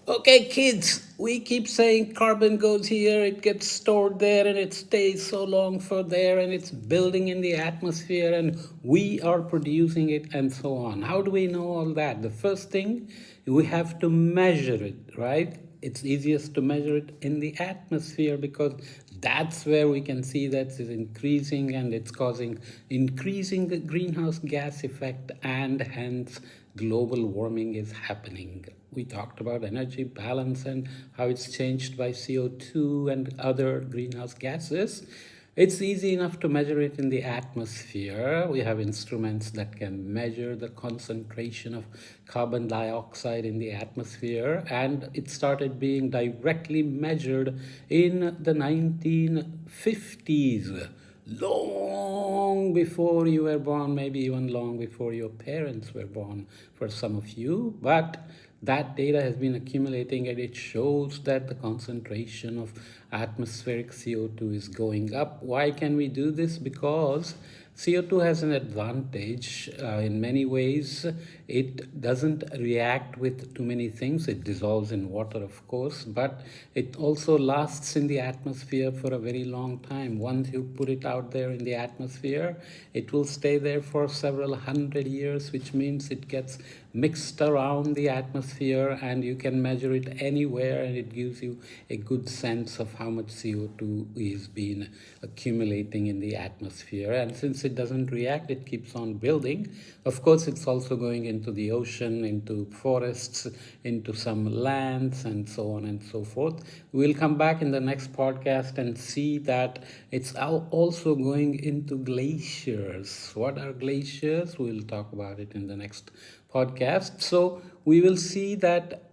Okay, kids, we keep saying carbon goes here, it gets stored there, and it stays so long for there, and it's building in the atmosphere, and we are producing it, and so on. How do we know all that? The first thing, we have to measure it, right? It's easiest to measure it in the atmosphere because that's where we can see that it's increasing and it's causing increasing the greenhouse gas effect, and hence global warming is happening. We talked about energy balance and how it's changed by CO2 and other greenhouse gases. It's easy enough to measure it in the atmosphere. We have instruments that can measure the concentration of carbon dioxide in the atmosphere, and it started being directly measured in the 1950s, long before you were born, maybe even long before your parents were born for some of you. But that data has been accumulating and it shows that the concentration of atmospheric CO2 is going up. Why can we do this? Because CO2 has an advantage in many ways. It doesn't react with too many things. It dissolves in water, of course, but it also lasts in the atmosphere for a very long time. Once you put it out there in the atmosphere, it will stay there for several hundred years, which means it gets mixed around the atmosphere and you can measure it anywhere, and it gives you a good sense of how much CO2 is being accumulating in the atmosphere. And since it doesn't react, it keeps on building. Of course, it's also going into the ocean, into forests, into some lands, and so on and so forth. We'll come back in the next podcast and see that it's also going into glaciers. What are glaciers? We'll talk about it in the next podcast. So we will see that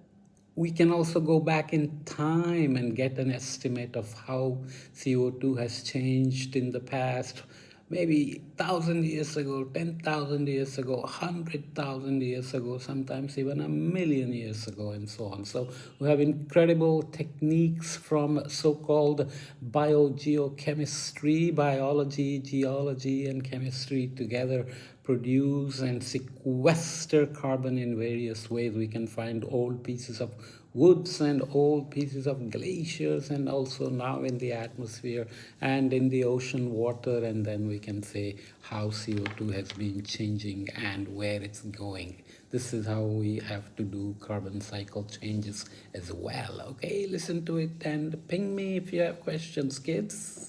we can also go back in time and get an estimate of how CO2 has changed in the past, maybe 1,000 years ago, 10,000 years ago, 100,000 years ago, sometimes even 1,000,000 years ago, and so on. So we have incredible techniques from so-called biogeochemistry, biology, geology, and chemistry together produce and sequester carbon in various ways. We can find old pieces of woods and old pieces of glaciers, and also now in the atmosphere and in the ocean water, and then we can say how CO2 has been changing and where it's going. This is how we have to do carbon cycle changes as well. Okay, listen to it and ping me if you have questions, kids.